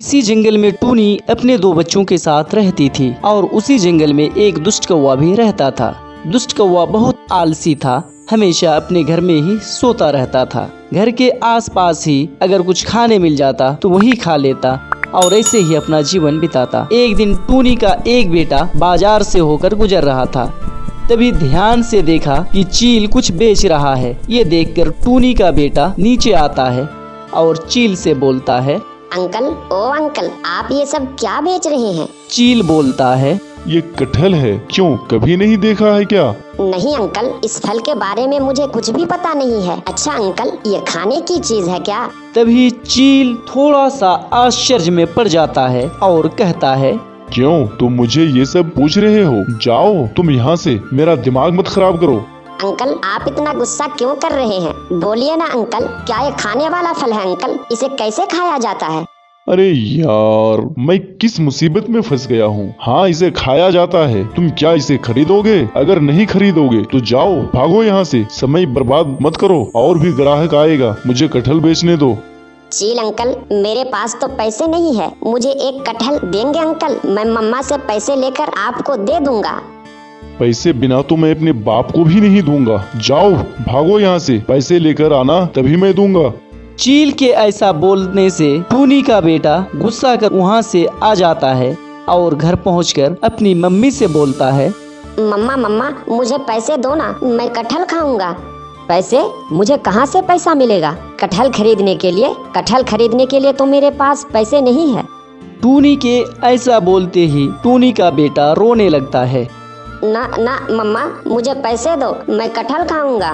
इसी जंगल में टूनी अपने दो बच्चों के साथ रहती थी और उसी जंगल में एक दुष्ट कौवा भी रहता था। दुष्ट कौवा बहुत आलसी था, हमेशा अपने घर में ही सोता रहता था। घर के आसपास ही अगर कुछ खाने मिल जाता तो वही खा लेता और ऐसे ही अपना जीवन बिताता। एक दिन टूनी का एक बेटा बाजार से होकर गुजर रहा था। तभी ध्यान से देखा कि चील कुछ बेच रहा है। ये देखकर टूनी का बेटा नीचे आता है और चील से बोलता है, अंकल, ओ अंकल, आप ये सब क्या बेच रहे हैं? चील बोलता है, ये कटहल है, क्यों कभी नहीं देखा है क्या? नहीं अंकल, इस फल के बारे में मुझे कुछ भी पता नहीं है। अच्छा अंकल, ये खाने की चीज है क्या? तभी चील थोड़ा सा आश्चर्य में पड़ जाता है और कहता है, क्यों तुम मुझे ये सब पूछ रहे हो? जाओ तुम यहाँ से, मेरा दिमाग मत खराब करो। अंकल, आप इतना गुस्सा क्यों कर रहे हैं? बोलिए ना अंकल, क्या ये खाने वाला फल है अंकल? इसे कैसे खाया जाता है? अरे यार, मैं किस मुसीबत में फंस गया हूँ। हाँ, इसे खाया जाता है। तुम क्या इसे खरीदोगे? अगर नहीं खरीदोगे तो जाओ, भागो यहाँ से, समय बर्बाद मत करो, और भी ग्राहक आएगा, मुझे कटहल बेचने दो। चील अंकल, मेरे पास तो पैसे नहीं है, मुझे एक कटहल देंगे अंकल? मैं मम्मा से पैसे लेकर आपको दे दूंगा। पैसे बिना तो मैं अपने बाप को भी नहीं दूंगा। जाओ, भागो यहाँ से, पैसे लेकर आना, तभी मैं दूंगा। चील के ऐसा बोलने से टूनी का बेटा गुस्सा कर वहाँ से आ जाता है और घर पहुँचकर अपनी मम्मी से बोलता है, मम्मा मम्मा, मुझे पैसे दो ना, मैं कटहल खाऊंगा। पैसे? मुझे कहाँ से पैसा मिलेगा कटहल खरीदने के लिए? कटहल खरीदने के लिए तो मेरे पास पैसे नहीं है। टूनी के ऐसा बोलते ही टूनी का बेटा रोने लगता है। ना ना मम्मा, मुझे पैसे दो, मैं कटहल खाऊंगा।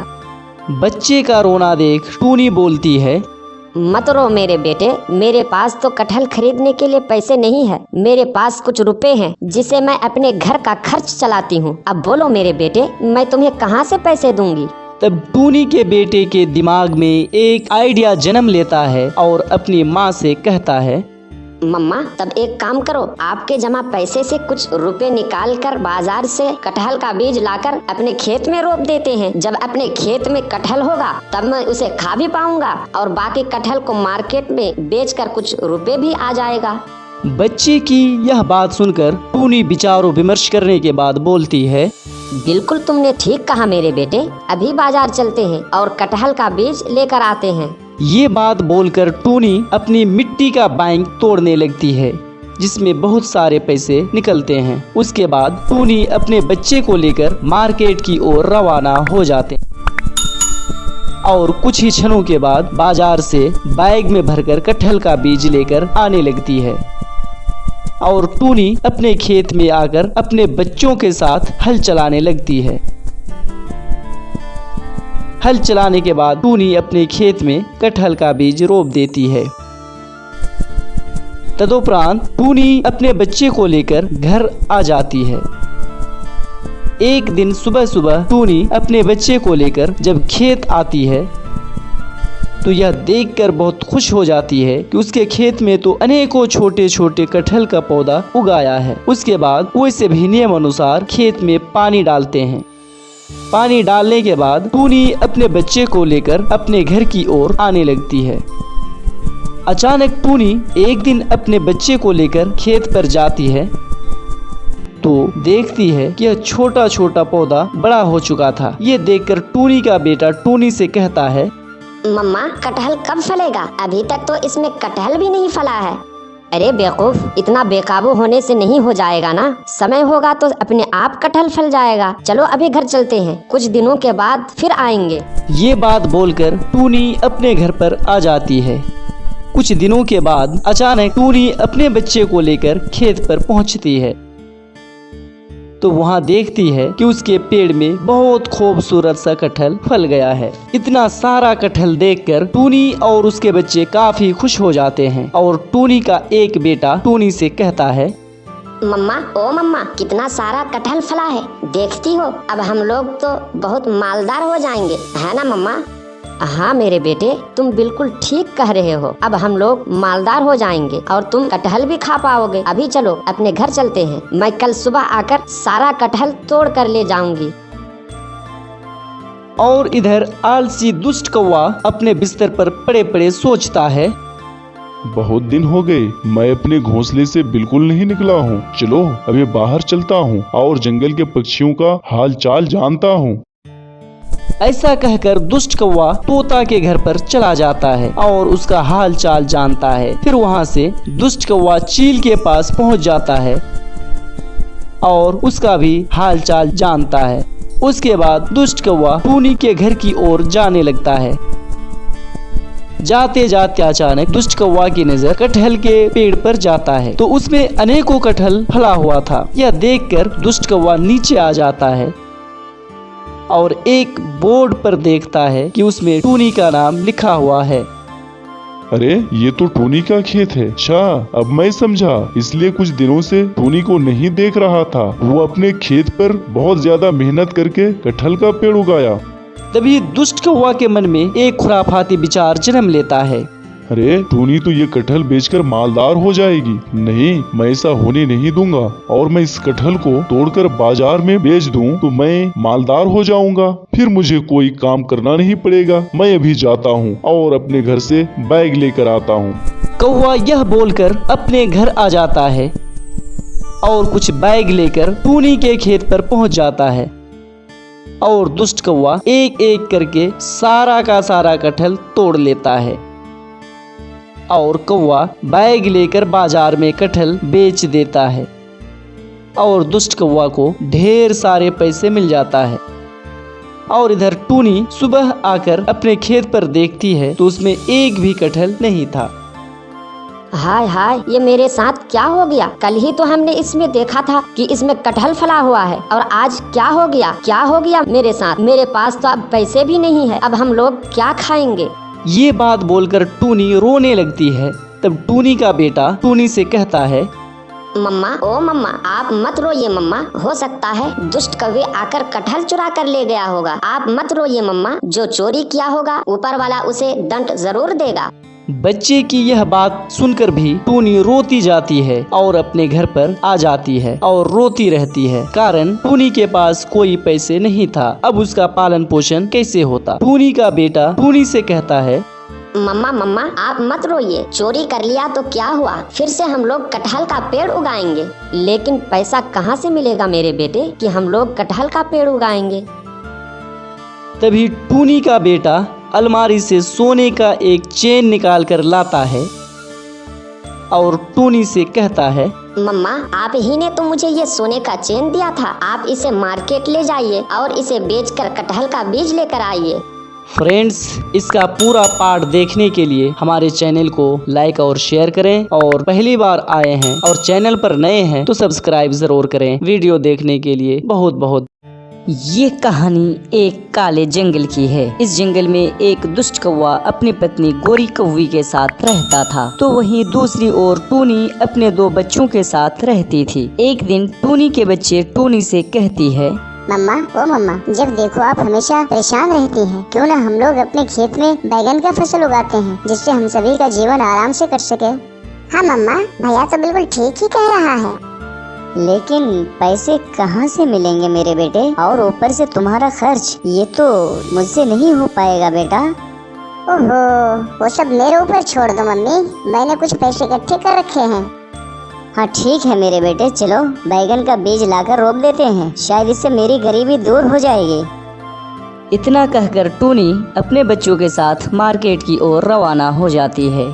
बच्चे का रोना देख टूनी बोलती है, मत रो मेरे बेटे, मेरे पास तो कटहल खरीदने के लिए पैसे नहीं है। मेरे पास कुछ रुपए हैं जिसे मैं अपने घर का खर्च चलाती हूँ। अब बोलो मेरे बेटे, मैं तुम्हें कहाँ से पैसे दूंगी? तब टूनी के बेटे के दिमाग में एक आइडिया जन्म लेता है और अपनी माँ से कहता है, मम्मा, तब एक काम करो, आपके जमा पैसे से कुछ रुपए निकाल कर बाजार से कटहल का बीज लाकर अपने खेत में रोप देते हैं। जब अपने खेत में कटहल होगा तब मैं उसे खा भी पाऊंगा और बाकी कटहल को मार्केट में बेचकर कुछ रुपए भी आ जाएगा। बच्चे की यह बात सुनकर टूनी विचारों विमर्श करने के बाद बोलती है, बिल्कुल तुमने ठीक कहा मेरे बेटे, अभी बाजार चलते हैं और कटहल का बीज लेकर आते हैं। ये बात बोलकर टूनी अपनी मिट्टी का बैंक तोड़ने लगती है जिसमें बहुत सारे पैसे निकलते हैं। उसके बाद टूनी अपने बच्चे को लेकर मार्केट की ओर रवाना हो जाते हैं और कुछ ही क्षणों के बाद बाजार से बैग में भरकर कटहल का बीज लेकर आने लगती है और टूनी अपने खेत में आकर अपने बच्चों के साथ हल चलाने लगती है। हल चलाने के बाद टूनी अपने खेत में कटहल का बीज रोप देती है। तदुपरांत टूनी अपने बच्चे को लेकर घर आ जाती है। एक दिन सुबह सुबह टूनी अपने बच्चे को लेकर जब खेत आती है तो यह देखकर बहुत खुश हो जाती है कि उसके खेत में तो अनेकों छोटे छोटे कटहल का पौधा उगाया है। उसके बाद वो इसे भी नियम अनुसार खेत में पानी डालते हैं। पानी डालने के बाद टूनी अपने बच्चे को लेकर अपने घर की ओर आने लगती है। अचानक टूनी एक दिन अपने बच्चे को लेकर खेत पर जाती है तो देखती है कि यह छोटा छोटा पौधा बड़ा हो चुका था। ये देखकर टूनी का बेटा टूनी से कहता है, मम्मा, कटहल कब फलेगा? अभी तक तो इसमें कटहल भी नहीं फला है। अरे बेवकूफ, इतना बेकाबू होने से नहीं हो जाएगा ना, समय होगा तो अपने आप कटहल फल जाएगा। चलो अभी घर चलते हैं, कुछ दिनों के बाद फिर आएंगे। ये बात बोलकर टूनी अपने घर पर आ जाती है। कुछ दिनों के बाद अचानक टूनी अपने बच्चे को लेकर खेत पर पहुंचती है तो वहां देखती है कि उसके पेड़ में बहुत खूबसूरत सा कटहल फल गया है। इतना सारा कटहल देखकर टूनी और उसके बच्चे काफी खुश हो जाते हैं और टूनी का एक बेटा टूनी से कहता है, मम्मा, ओ मम्मा, कितना सारा कटहल फला है, देखती हो? अब हम लोग तो बहुत मालदार हो जाएंगे, है ना मम्मा? हाँ मेरे बेटे, तुम बिल्कुल ठीक कह रहे हो। अब हम लोग मालदार हो जाएंगे और तुम कटहल भी खा पाओगे। अभी चलो अपने घर चलते हैं, मैं कल सुबह आकर सारा कटहल तोड़ कर ले जाऊंगी। और इधर आलसी दुष्ट कौवा अपने बिस्तर पर पड़े पड़े सोचता है, बहुत दिन हो गए, मैं अपने घोंसले से बिल्कुल नहीं निकला हूँ। चलो अभी बाहर चलता हूँ और जंगल के पक्षियों का हाल चाल जानता हूँ। ऐसा कहकर दुष्ट कौवा तोता के घर पर चला जाता है और उसका हाल चाल जानता है। फिर वहाँ से दुष्ट कौवा चील के पास पहुँच जाता है और उसका भी हाल चाल जानता है। उसके बाद दुष्ट कौवा टूनी के घर की ओर जाने लगता है। जाते जाते अचानक दुष्ट कौवा की नजर कटहल के पेड़ पर जाता है, तो उसमें अनेकों कटहल फला हुआ था। यह देखकर दुष्ट कौवा नीचे आ जाता है और एक बोर्ड पर देखता है कि उसमें टूनी का नाम लिखा हुआ है। अरे ये तो टूनी का खेत है। अच्छा अब मैं समझा, इसलिए कुछ दिनों से टूनी को नहीं देख रहा था। वो अपने खेत पर बहुत ज्यादा मेहनत करके कटहल का पेड़ उगाया। तभी दुष्ट कौवा के मन में एक खुराफाती विचार जन्म लेता है। अरे टूनी तो ये कटहल बेचकर मालदार हो जाएगी। नहीं, मैं ऐसा होने नहीं दूंगा और मैं इस कटहल को तोड़कर बाजार में बेच दूं तो मैं मालदार हो जाऊंगा। फिर मुझे कोई काम करना नहीं पड़ेगा। मैं अभी जाता हूँ और अपने घर से बैग लेकर आता हूँ। कौवा यह बोलकर अपने घर आ जाता है और कुछ बैग लेकर टूनी के खेत पर पहुँच जाता है और दुष्ट कौवा एक एक करके सारा का सारा कटहल तोड़ लेता है और कौवा बैग लेकर बाजार में कटहल बेच देता है और दुष्ट कौवा को ढेर सारे पैसे मिल जाता है। और इधर टूनी सुबह आकर अपने खेत पर देखती है तो उसमें एक भी कटहल नहीं था। हाय हाय, ये मेरे साथ क्या हो गया? कल ही तो हमने इसमें देखा था कि इसमें कटहल फला हुआ है और आज क्या हो गया? क्या हो गया मेरे साथ? मेरे पास तो अब पैसे भी नहीं है। अब हम लोग क्या खाएंगे? ये बात बोलकर टूनी रोने लगती है। तब टूनी का बेटा टूनी से कहता है, मम्मा, ओ मम्मा, आप मत रोइए मम्मा। हो सकता है दुष्ट कौवे आकर कटहल चुरा कर ले गया होगा। आप मत रोइए मम्मा। जो चोरी किया होगा ऊपर वाला उसे दंड जरूर देगा। बच्चे की यह बात सुनकर भी टूनी रोती जाती है और अपने घर पर आ जाती है और रोती रहती है, कारण टूनी के पास कोई पैसे नहीं था। अब उसका पालन पोषण कैसे होता। टूनी का बेटा टूनी से कहता है, मम्मा मम्मा, आप मत रोइए। चोरी कर लिया तो क्या हुआ? फिर से हम लोग कटहल का पेड़ उगाएंगे। लेकिन पैसा कहाँ से मिलेगा मेरे बेटे कि हम लोग कटहल का पेड़ उगाएंगे? तभी टूनी का बेटा अलमारी से सोने का एक चेन निकाल कर लाता है और टूनी से कहता है, मम्मा, आप ही ने तो मुझे ये सोने का चेन दिया था। आप इसे मार्केट ले जाइए और इसे बेचकर कटहल का बीज लेकर आइए। फ्रेंड्स, इसका पूरा पार्ट देखने के लिए हमारे चैनल को लाइक और शेयर करें और पहली बार आए हैं और चैनल पर नए हैं तो सब्सक्राइब जरूर करें। वीडियो देखने के लिए बहुत बहुत। ये कहानी एक काले जंगल की है। इस जंगल में एक दुष्ट कौवा अपनी पत्नी गोरी कौवी के साथ रहता था, तो वहीं दूसरी ओर टूनी अपने 2 बच्चों के साथ रहती थी। एक दिन टूनी के बच्चे टूनी से कहती है, मम्मा, ओ मम्मा, जब देखो आप हमेशा परेशान रहती हैं। क्यों न हम लोग अपने खेत में बैगन का फसल उगाते हैं, जिससे हम सभी का जीवन आराम से कट सके। हाँ मम्मा, भैया तो बिल्कुल ठीक ही कह रहा है। लेकिन पैसे कहाँ से मिलेंगे मेरे बेटे? और ऊपर से तुम्हारा खर्च, ये तो मुझसे नहीं हो पाएगा बेटा। ओहो, वो सब मेरे ऊपर छोड़ दो मम्मी, मैंने कुछ पैसे इकट्ठे कर रखे हैं। हाँ ठीक है मेरे बेटे, चलो बैगन का बीज लाकर रोप देते हैं, शायद इससे मेरी गरीबी दूर हो जाएगी। इतना कहकर टूनी अपने बच्चों के साथ मार्केट की ओर रवाना हो जाती है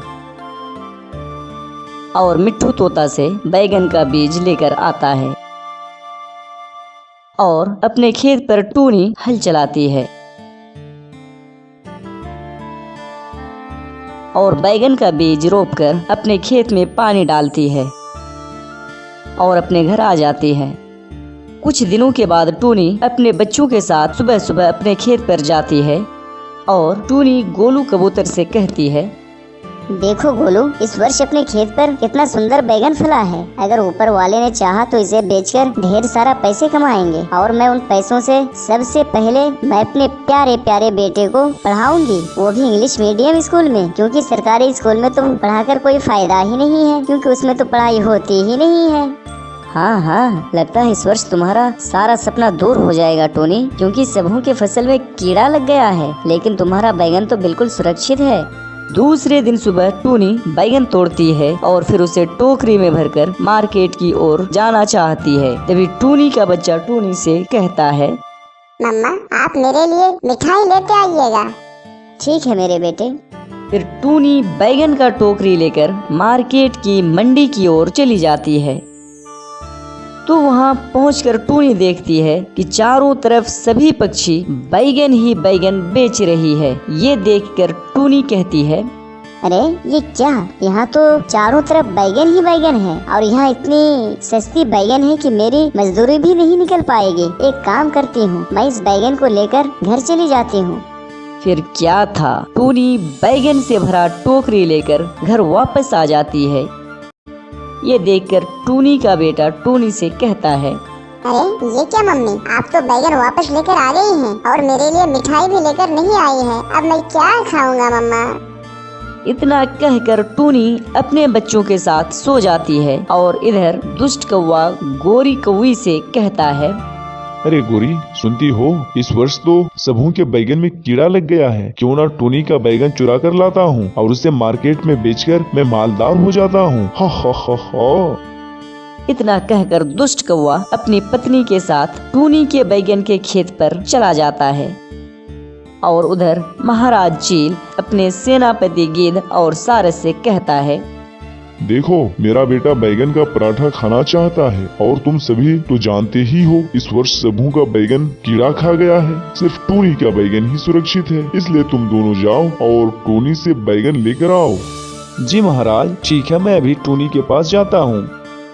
और मिट्ठू तोता से बैगन का बीज लेकर आता है और अपने खेत पर टूनी हल चलाती है और बैगन का बीज रोपकर अपने खेत में पानी डालती है और अपने घर आ जाती है। कुछ दिनों के बाद टूनी अपने बच्चों के साथ सुबह सुबह अपने खेत पर जाती है और टूनी गोलू कबूतर से कहती है, देखो गोलू, इस वर्ष अपने खेत पर कितना सुंदर बैगन फला है। अगर ऊपर वाले ने चाहा तो इसे बेचकर ढेर सारा पैसे कमाएंगे और मैं उन पैसों से सबसे पहले मैं अपने प्यारे प्यारे बेटे को पढ़ाऊंगी, वो भी इंग्लिश मीडियम स्कूल में, क्योंकि सरकारी स्कूल में तो पढ़ाकर कोई फायदा ही नहीं है, क्योंकि उसमें तो पढ़ाई होती ही नहीं है। हाँ हाँ, लगता है इस वर्ष तुम्हारा सारा सपना दूर हो जाएगा टोनी, क्योंकि सबों के फसल में कीड़ा लग गया है, लेकिन तुम्हारा बैगन तो बिल्कुल सुरक्षित है। दूसरे दिन सुबह टूनी बैगन तोड़ती है और फिर उसे टोकरी में भरकर मार्केट की ओर जाना चाहती है। तभी टूनी का बच्चा टूनी से कहता है, मम्मा आप मेरे लिए मिठाई लेते आइएगा। ठीक है मेरे बेटे। फिर टूनी बैगन का टोकरी लेकर मार्केट की मंडी की ओर चली जाती है। तो वहाँ पहुंचकर टूनी देखती है कि चारों तरफ सभी पक्षी बैगन ही बैगन बेच रही है। ये देखकर टूनी कहती है, अरे ये क्या, यहाँ तो चारों तरफ बैगन ही बैगन है और यहाँ इतनी सस्ती बैगन है कि मेरी मजदूरी भी नहीं निकल पाएगी। एक काम करती हूँ, मैं इस बैगन को लेकर घर चली जाती हूँ। फिर क्या था, टूनी बैगन से भरा टोकरी लेकर घर वापस आ जाती है। ये देखकर टूनी का बेटा टूनी से कहता है, अरे ये क्या मम्मी, आप तो बैगन वापस लेकर आ गई हैं और मेरे लिए मिठाई भी लेकर नहीं आई हैं। अब मैं क्या खाऊंगा मम्मा। इतना कहकर टूनी अपने बच्चों के साथ सो जाती है और इधर दुष्ट कौवा गोरी कौवी से कहता है, अरे गोरी सुनती हो, इस वर्ष तो सबों के बैगन में कीड़ा लग गया है। क्यों ना टूनी का बैगन चुरा कर लाता हूँ और उसे मार्केट में बेचकर मैं मालदार हो जाता हूँ। हा हा हा हा। इतना कहकर दुष्ट कौवा अपनी पत्नी के साथ टूनी के बैगन के खेत पर चला जाता है और उधर महाराज चील अपने सेनापति गिद्ध और सारस से कहता है, देखो मेरा बेटा बैगन का पराठा खाना चाहता है और तुम सभी तो जानते ही हो इस वर्ष सबों का बैगन कीड़ा खा गया है। सिर्फ टूनी का बैगन ही सुरक्षित है, इसलिए तुम दोनों जाओ और टूनी से बैगन लेकर आओ। जी महाराज, ठीक है, मैं अभी टूनी के पास जाता हूँ।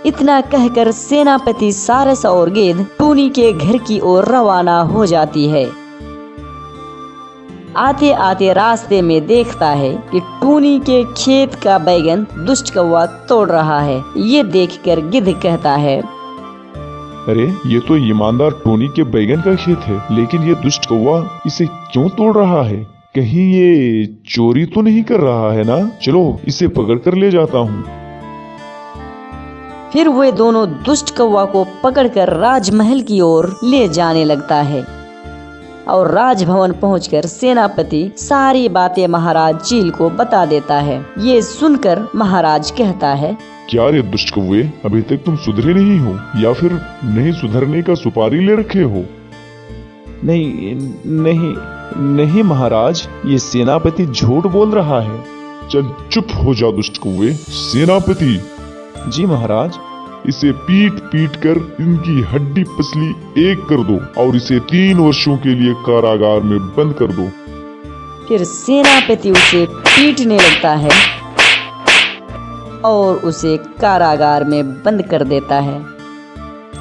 इतना कहकर सेनापति सारस और गिद्ध टूनी के घर की ओर रवाना हो जाती है। आते आते रास्ते में देखता है कि टूनी के खेत का बैगन दुष्ट कौवा तोड़ रहा है। ये देखकर गिद्ध कहता है, अरे ये तो ईमानदार टोनी के बैगन का खेत है, लेकिन ये दुष्ट कौवा इसे क्यों तोड़ रहा है? कहीं ये चोरी तो नहीं कर रहा है ना? चलो इसे पकड़ कर ले जाता हूँ। फिर वे दोनों दुष्ट कौवा को पकड़कर राजमहल की ओर ले जाने लगता है और राजभवन पहुंचकर सेनापति सारी बातें महाराज चील को बता देता है। ये सुनकर महाराज कहता है, क्या रे दुष्ट कौवे, अभी तक तुम सुधरे नहीं हो या फिर नहीं सुधरने का सुपारी ले रखे हो? नहीं महाराज, ये सेनापति झूठ बोल रहा है। चल चुप हो जा दुष्ट कौवे। सेनापति, जी महाराज। इसे पीट पीट कर इनकी हड्डी पसली एक कर दो और इसे 3 वर्षों के लिए कारागार में बंद कर दो। फिर सेनापति उसे पीटने लगता है और उसे कारागार में बंद कर देता है।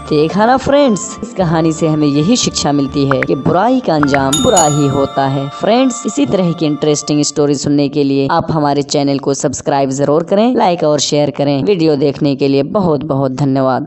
देखा ना फ्रेंड्स, इस कहानी से हमें यही शिक्षा मिलती है कि बुराई का अंजाम बुरा ही होता है। फ्रेंड्स, इसी तरह की इंटरेस्टिंग स्टोरी सुनने के लिए आप हमारे चैनल को सब्सक्राइब जरूर करें, लाइक और शेयर करें। वीडियो देखने के लिए बहुत बहुत धन्यवाद।